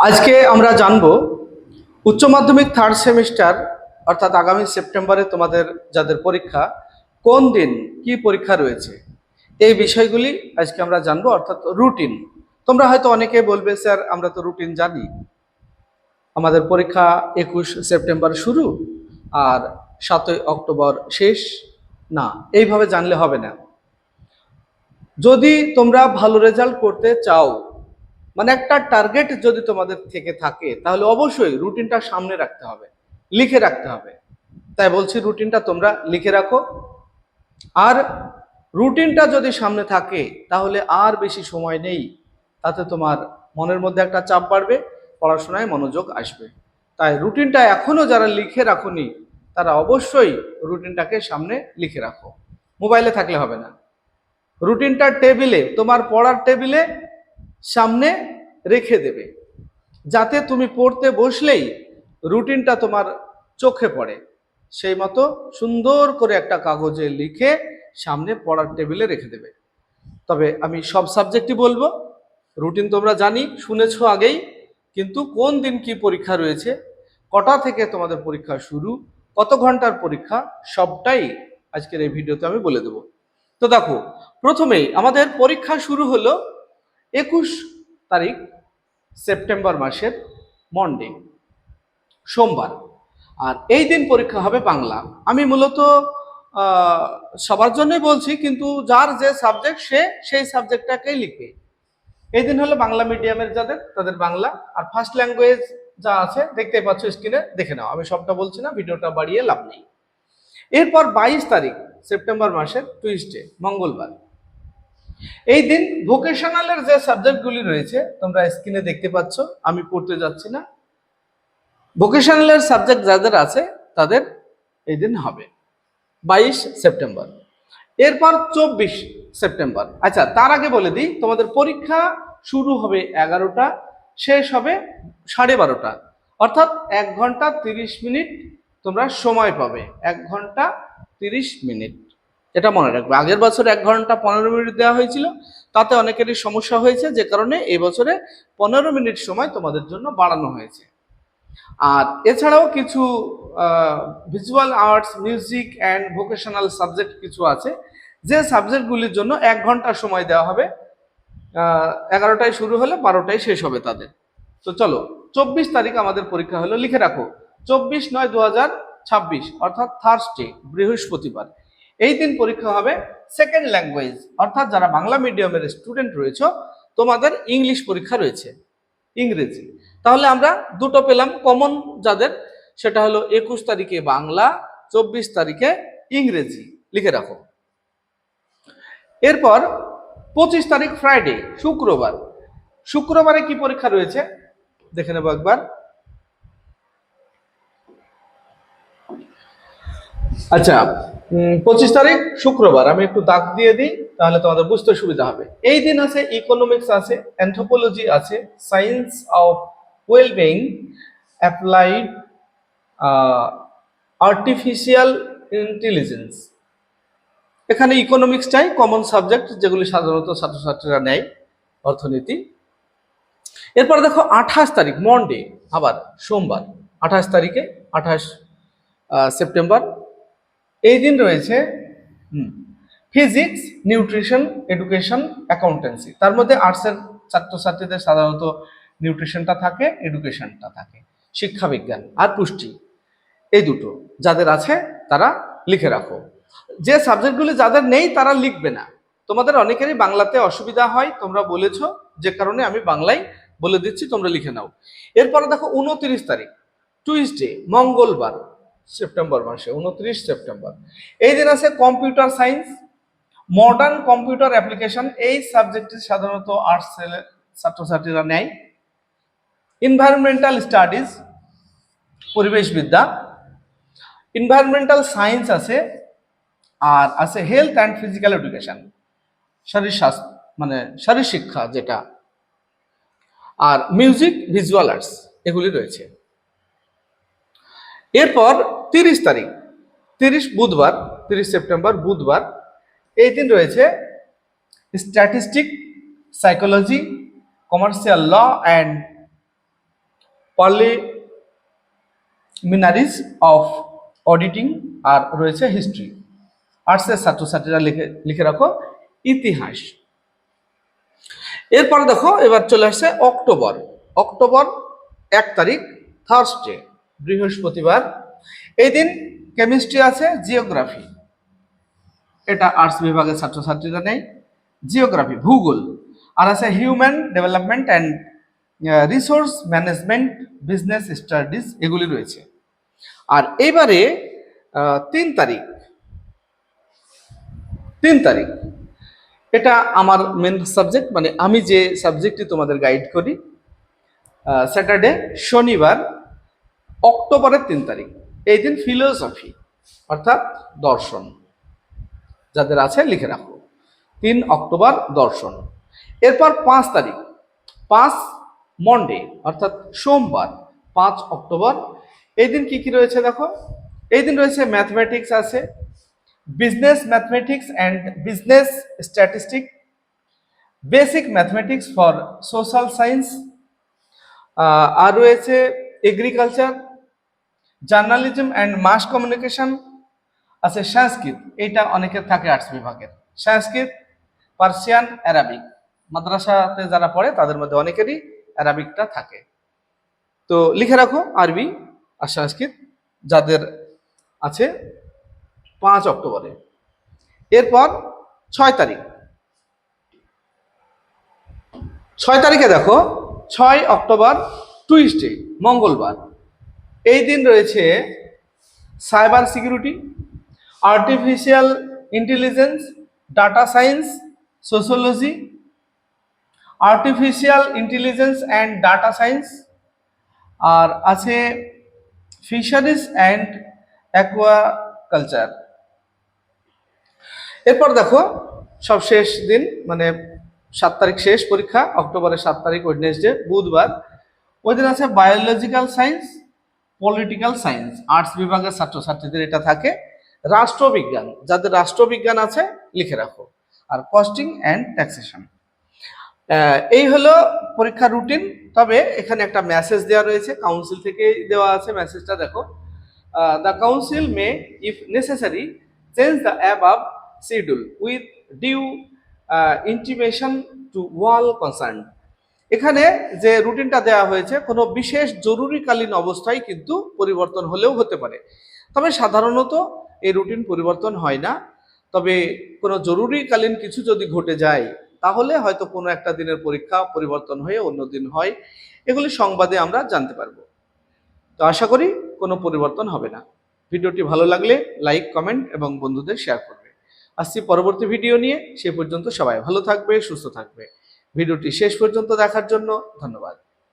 আজকে আমরা জানব উচ্চ মাধ্যমিক থার্ড সেমিস্টার অর্থাৎ আগামী সেপ্টেম্বরে তোমাদের যাদের পরীক্ষা কোন দিন কি পরীক্ষা রয়েছে এই বিষয়গুলি আজকে আমরা জানবো, অর্থাৎ রুটিন। তোমরা হয়তো অনেকে বলবে, স্যার আমরা তো রুটিন জানি, আমাদের পরীক্ষা 21 সেপ্টেম্বর শুরু আর 7ই অক্টোবর শেষ। না, এইভাবে জানলে হবে না। যদি তোমরা ভালো রেজাল্ট করতে চাও, মানে একটা টার্গেট যদি তোমাদের থেকে থাকে, তাহলে অবশ্যই রুটিনটা সামনে রাখতে হবে, লিখে রাখতে হবে। তাই বলছি রুটিনটা তোমরা লিখে রাখো। আর রুটিনটা যদি সামনে থাকে তাহলে আর বেশি সময় নেই, তাতে তোমার মনের মধ্যে একটা চাপ বাড়বে, পড়াশোনায় মনোযোগ আসবে। তাই রুটিনটা এখনো যারা লিখে রাখোনি তারা অবশ্যই রুটিনটাকে সামনে লিখে রাখো, মোবাইলে থাকলে হবে না। রুটিনটা টেবিলে, তোমার পড়ার টেবিলে সামনে রেখে দেবে, যাতে তুমি পড়তে বসলেই রুটিনটা তোমার চোখে পড়ে। সেই মতো সুন্দর করে একটা কাগজে লিখে সামনে পড়ার টেবিলে রেখে দেবে। তবে আমি সব সাবজেক্টই বলবো, রুটিন তোমরা জানি শুনেছো আগেই, কিন্তু কোন দিন কি পরীক্ষা রয়েছে, কটা থেকে তোমাদের পরীক্ষা শুরু, কত ঘন্টার পরীক্ষা, সবটাই আজকের এই ভিডিওতে আমি বলে দেব। তো দেখো, প্রথমেই আমাদের পরীক্ষা শুরু হলো 21 তারিখ সেপ্টেম্বর মাসের মন্ডে, সোমবার। আর এই দিন পরীক্ষা হবে বাংলা। আমি মূলত সবার জন্যই বলছি, কিন্তু যার যে সাবজেক্ট সে সেই সাবজেক্টটাকেই লিখবে। এই দিন হলো বাংলা মিডিয়ামের যাদের, তাদের বাংলা। আর ফার্স্ট ল্যাঙ্গুয়েজ যা আছে দেখতে পাচ্ছ স্ক্রিনে, দেখে নাও, আমি সবটা বলছি না, ভিডিওটা বাড়িয়ে লাভ নেই। এরপর 22 তারিখ সেপ্টেম্বর মাসের টুইসডে, মঙ্গলবার। এই দিন ভোকেশনালের যে সাবজেক্টগুলি রয়েছে তোমরা স্ক্রিনে দেখতে পাচ্ছ, আমি পড়তে যাচ্ছি না। ভোকেশনালের সাবজেক্ট যাদের আছে তাদের এই দিন হবে 22 সেপ্টেম্বর। এরপর 24 সেপ্টেম্বর। আচ্ছা, তার আগে বলে দিই, তোমাদের পরীক্ষা শুরু হবে 11টা, শেষ হবে 12:30, অর্থাৎ 1 ঘন্টা 30 মিনিট তোমরা সময় পাবে। 1 ঘন্টা 30 মিনিট, এটা মনে রাখবে। আগের বছর 1 ঘন্টা 15 মিনিট দেওয়া হয়েছিল, তাতে অনেকেরই সমস্যা হয়েছে, যে কারণে এই বছরে 15 মিনিট সময় তোমাদের জন্য বাড়ানো হয়েছে। আর এছাড়াও কিছু visual arts, music and vocational subject কিছু আছে, যে সাবজেক্টগুলির জন্য 1 ঘন্টা সময় দেওয়া হবে। 11টায় শুরু হলে 12টায় শেষ হবে তাদের। তো চলো, 24 তারিখ আমাদের পরীক্ষা হলো, লিখে রাখো 24/9/2026, অর্থাৎ থার্সডে, বৃহস্পতিবার। এই দিন পরীক্ষা হবে সেকেন্ড ল্যাঙ্গুয়েজ, অর্থাৎ যারা বাংলা মিডিয়ামের স্টুডেন্ট রয়েছে তোমাদের ইংলিশ পরীক্ষা রয়েছে, ইংরেজি। তাহলে আমরা দুটো পেলাম কমন যাদের, সেটা হলো 21 তারিখে বাংলা, 24 তারিখে ইংরেজি, লিখে রাখো। এরপর 25 তারিখ ফ্রাইডে, শুক্রবার। শুক্রবারে কি পরীক্ষা রয়েছে দেখে নেবো একবার। আচ্ছা, 25 তারিখ শুক্রবার, আমি একটু দাগ দিয়ে দিই তাহলে তোমাদের বুঝতে সুবিধা হবে। এই দিন আছে ইকোনমিক্স আছে, অ্যানথ্রোপোলজি আছে, science of wellbeing, applied artificial intelligence. এখানে ইকোনমিক্সটাই কমন সাবজেক্ট, যেগুলি সাধারণত ছাত্রছাত্রীরা নেয়, অর্থনীতি। এরপর দেখো 28 তারিখ মন্ডে, আবার সোমবার, 28 তারিখে, 28 সেপ্টেম্বর। এই দিন রয়েছে ফিজিক্স, নিউট্রিশন, এডুকেশন, অ্যাকাউন্টেন্সি। তার মধ্যে আর্টসের ছাত্রছাত্রীদের সাধারণত নিউট্রিশনটা থাকে, এডুকেশনটা থাকে, শিক্ষা বিজ্ঞান আর পুষ্টি, এই দুটো যাদের আছে তারা লিখে রাখো। যে সাবজেক্টগুলি যাদের নেই তারা লিখবে না। তোমাদের অনেকেরই বাংলাতে অসুবিধা হয়, তোমরা বলেছো, যে কারণে আমি বাংলায় বলে দিচ্ছি, তোমরা লিখে নাও। এরপরে দেখো 29 তারিখ টুইসডে, মঙ্গলবার, সেপ্টেম্বর মাসে 29 সেপ্টেম্বর। এই দিন আছে computer science, modern computer application. এই সাবজেক্টটি সাধারণত আর্টস ছাত্রছাত্রীরা নেয়। এনভায়রনমেন্টাল স্টাডিজ, পরিবেশবিদ্যা, এনভায়রনমেন্টাল সায়েন্স আছে, আর আছে হেলথ অ্যান্ড ফিজিক্যাল এডুকেশন, শরীর স্বাস্থ্য মানে শরীর শিক্ষা যেটা, আর মিউজিক, ভিজুয়াল আর্টস, এগুলি রয়েছে। এরপর 30 তারিখ, 30 বুধবার, 30 সেপ্টেম্বর বুধবার। এই দিন রয়েছে statistic, psychology, commercial law and preliminaries of auditing, আর রয়েছে হিস্ট্রি। আর্টসের ছাত্রছাত্রীরা লিখে রাখো ইতিহাস। এরপরে দেখো এবার চলে আসছে অক্টোবর। অক্টোবর 1 তারিখ থার্সডে, বৃহস্পতিবার। এই দিন কেমিস্ট্রি আছে, জিওগ্রাফি, এটা আর্টস বিভাগের ছাত্রছাত্রীরা নেই, জিওগ্রাফি ভূগোল, আর আছে human development and resource management, business studies, এগুলি রয়েছে। আর এবারে 3 তারিখ, এটা আমার মেন সাবজেক্ট, মানে আমি যে সাবজেক্টটি তোমাদের গাইড করি। স্যাটারডে, শনিবার, অক্টোবরের 3 তারিখ। এই দিন ফিলোসফি অর্থাৎ দর্শন, যাদের আছে লিখে রাখো 3 অক্টোবর দর্শন। এরপর 5 তারিখ, 5 মন্ডে অর্থাৎ সোমবার, 5 অক্টোবর। এই দিন কি কি রয়েছে দেখো, এই দিন রয়েছে ম্যাথমেটিক্স আছে, business mathematics and business statistic, basic mathematics for social science, আর রয়েছে agriculture, journalism and mass communication, আছে সংস্কৃত, এইটা অনেকের থাকে আর্টস বিভাগের, সংস্কৃত, পার্সিয়ান, অ্যারাবিক। মাদ্রাসাতে যারা পড়ে তাদের মধ্যে অনেকেরই অ্যারাবিকটা থাকে। তো লিখে রাখো আরবি আর সংস্কৃত যাদের আছে 5 অক্টোবরে। এরপর 6 তারিখ, 6 তারিখে দেখো 6 অক্টোবর টুইসডে, মঙ্গলবার। এই দিন রয়েছে cyber security, artificial intelligence, data science, sociology, artificial intelligence and data science, আর আছে ফিশারিজ অ্যান্ড অ্যাকুয়াকালচার। এরপর দেখো সব শেষ দিন, মানে 7 তারিখ শেষ পরীক্ষা, অক্টোবরের 7 তারিখ ওয়েডনেসডে, বুধবার। ওই দিন আছে biological science, political science, arts বিভাগের ছাত্রছাত্রীদের এটা থাকে। রাষ্ট্রবিজ্ঞান, যাদের রাষ্ট্রবিজ্ঞান আছে লিখে রাখো, আর কস্টিং অ্যান্ড ট্যাক্সেশন। এই হলো পরীক্ষার রুটিন। তবে এখানে একটা মেসেজ দেওয়া রয়েছে, কাউন্সিল থেকে দেওয়া আছে মেসেজটা দেখো। The council may if necessary change the above schedule with due intimation to all concern. এখানে যে রুটিনটা দেওয়া হয়েছে কোনো বিশেষ জরুরিকালীন অবস্থায় কিন্তু পরিবর্তন হলেও হতে পারে, তবে সাধারণত এই রুটিন পরিবর্তন হয় না। তবে কোনো জরুরিকালীন কিছু যদি ঘটে যায় তাহলে হয়তো কোনো একটা দিনের পরীক্ষা পরিবর্তন হয়ে অন্য দিন হয়, এগুলি সংবাদে আমরা জানতে পারবো। তো আশা করি কোনো পরিবর্তন হবে না। ভিডিওটি ভালো লাগলে লাইক, কমেন্ট এবং বন্ধুদের শেয়ার করবে। আসছি পরবর্তী ভিডিও নিয়ে, সে পর্যন্ত সবাই ভালো থাকবে, সুস্থ থাকবে। ভিডিওটি শেষ পর্যন্ত দেখার জন্য ধন্যবাদ।